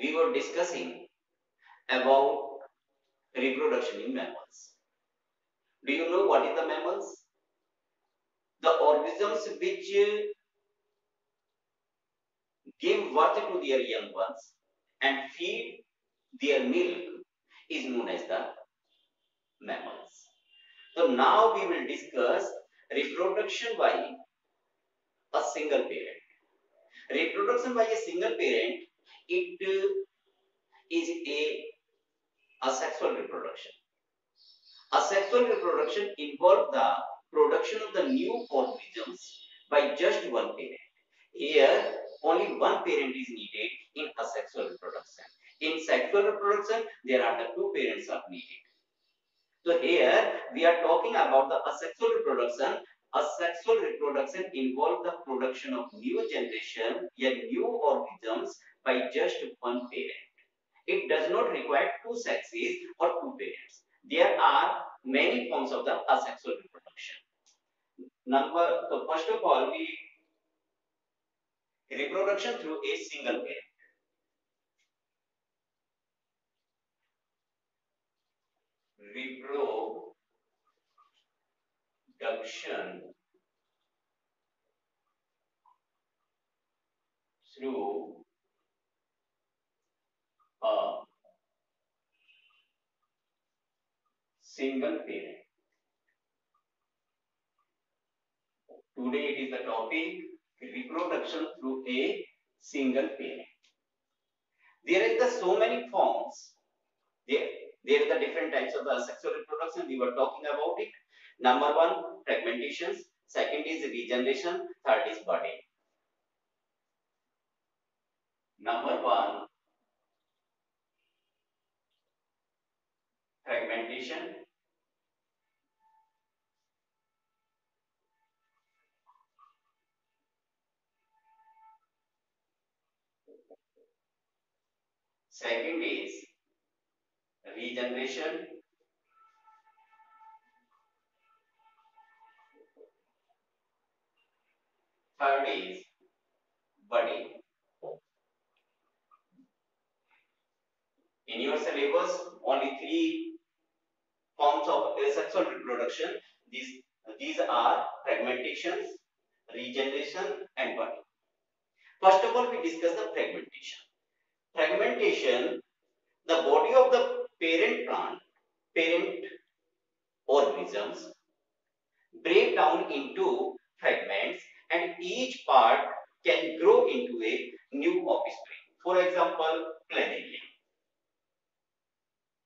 we were discussing about reproduction in mammals. Do you know what is the mammals? The organisms which give birth to their young ones and feed their milk is known as the mammals. So now we will discuss reproduction by a single parent. Reproduction by a single parent, it is a sexual reproduction. Asexual reproduction involves the production of the new organisms by just one parent. Here, only one parent is needed in asexual reproduction. In sexual reproduction, there are the two parents are needed. So here we are talking about the asexual reproduction. Asexual reproduction involves the production of new generation, yet new organisms by just one parent. It does not require two sexes or two parents. There are many forms of the asexual reproduction. So first of all, we reproduction through a single parent. Reproduction through a single parent. Today it is the topic reproduction through a single parent. There is the so many forms. There, there are the different types of the sexual reproduction. We were talking about it. Number one, fragmentations. Second is regeneration. Third is budding. Number one, fragmentation. Second is regeneration. Third is budding. In your syllabus, only three forms of asexual reproduction. These are fragmentations, regeneration, and budding. First of all, we discuss the fragmentation. Fragmentation, the body of the parent organisms break down into fragments, and each part can grow into a new offspring. For example, planaria.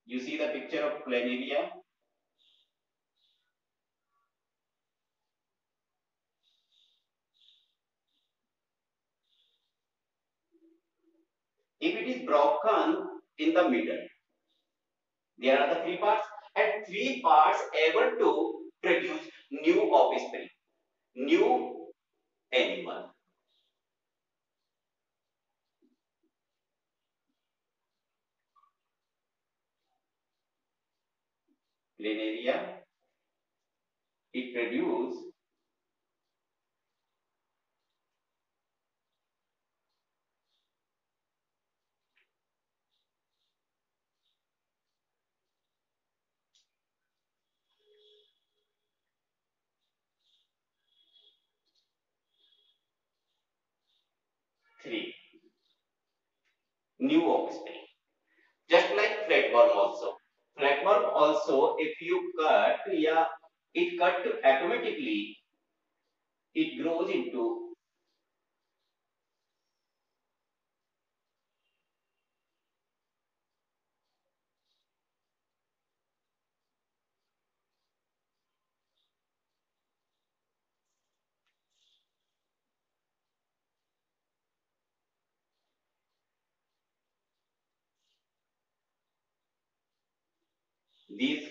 You see the picture of planaria. If it is broken in the middle, there are the three parts, and three parts able to produce new offspring, new animal. Planaria, it produce three new offspring. Just like flatworm also. Flatworm also, if you cut, yeah, it cut automatically, it grows into these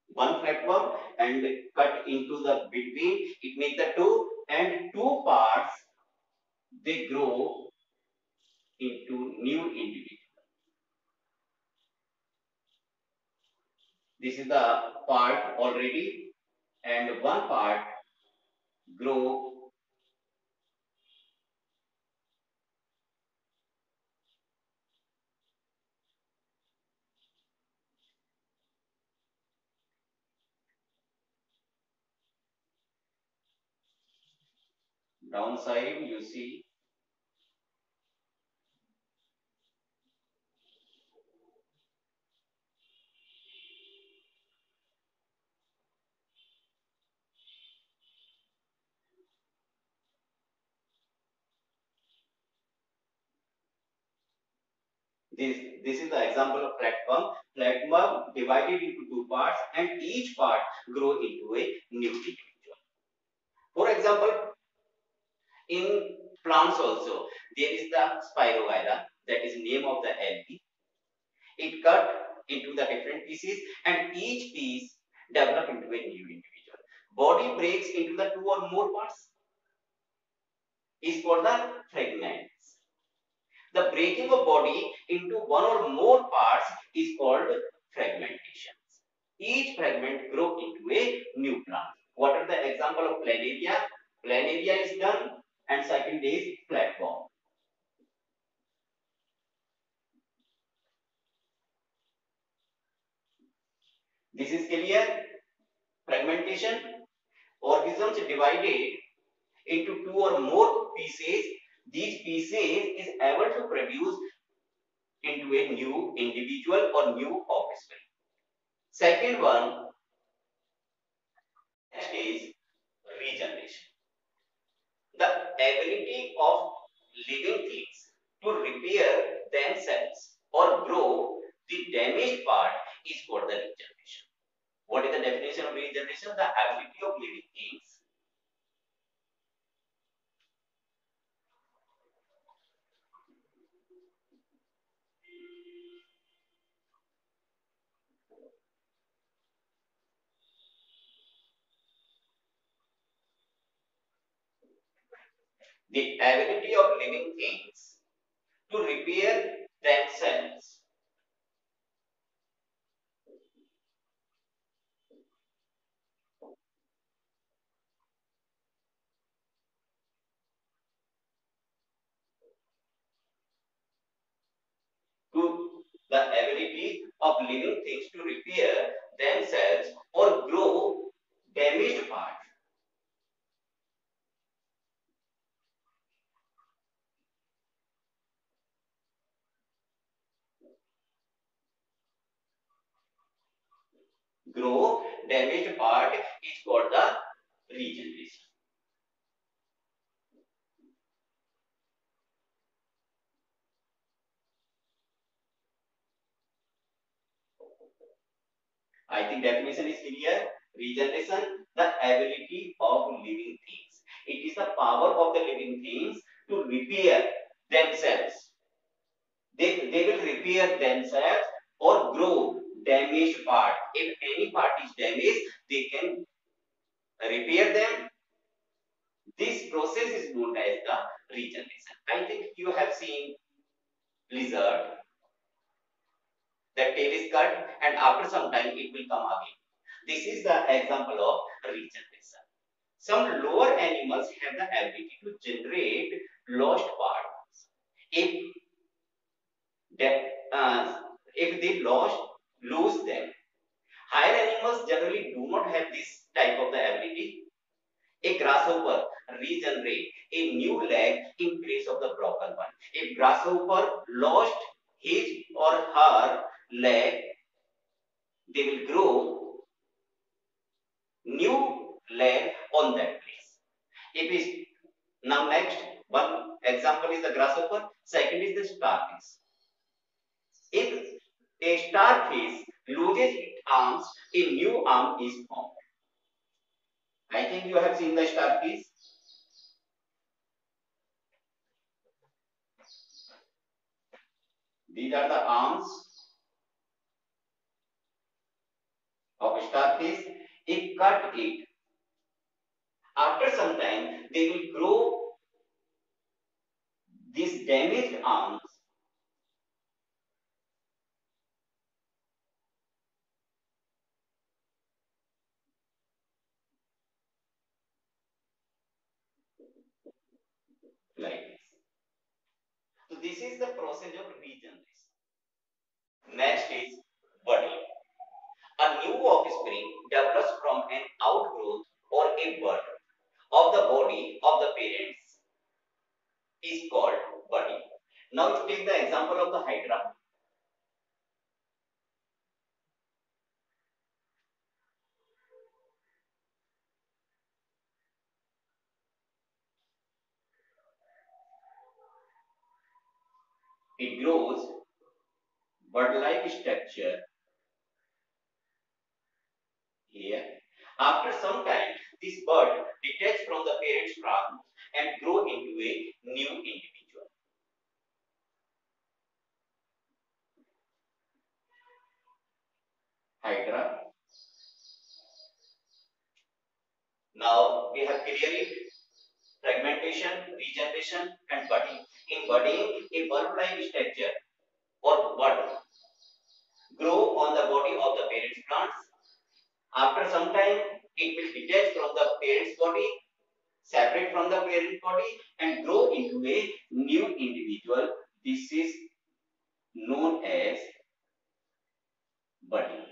one flatworm and cut into the between, it makes the two, and two parts they grow into new individual. This is the part already, and one part grow downside you see this is the example of flatworm. Flatworm divided into two parts and each part grow into a new individual. For example, in plants also there is the spirogyra, that is name of the algae. It cut into the different pieces and each piece develop into a new individual. Body breaks into the two or more parts is called the fragments. The breaking of body into one or more parts is called fragmentation. Each fragment grow into a new plant. What are the example of planaria? Planaria is done and second is flatworm. This is clear. Fragmentation, organisms divided into two or more pieces. These pieces is able to produce into a new individual or new offspring. Second one is regeneration. The ability of living things to repair themselves or grow the damaged part is called the regeneration. What is the definition of regeneration? The ability of living things the ability of living things to repair themselves to the ability of living things to repair themselves or grow damaged parts. Grow damaged part is called the regeneration. I think definition is clear. Regeneration, the ability of living things. It is the power of the living things to repair themselves. They will repair themselves or grow damaged part. If any part is damaged, they can repair them. This process is known as the regeneration. I think you have seen lizard. The tail is cut and after some time it will come again. This is the example of regeneration. Some lower animals have the ability to generate lost parts. If they, if they lose them, higher animals generally do not have this type of the ability. A grasshopper regenerate a new leg in place of the broken one. If grasshopper lost his or her leg, they will grow new leg on that place. If is now next one example is the grasshopper, second is the starfish. If a starfish loses its arms, a new arm is formed. I think you have seen the starfish. These are the arms of a starfish. If cut it, after some time they will grow these damaged arms like this. So this is the process of regeneration. Next is budding. A new offspring develops from an outgrowth or a bud of the body of the parent is called budding. Now, if you take the example of the hydra, it grows bud-like structure here. After some time, this bud detaches from the parent stalk and grow into a new individual. Hydra. Now we have clearly fragmentation, regeneration, and budding. In budding, a bulb-like structure or bud grow on the body of the parent plants. After some time, it will detach from the parent's body, separate from the parent body, and grow into a new individual. This is known as budding.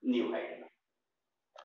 New hydra.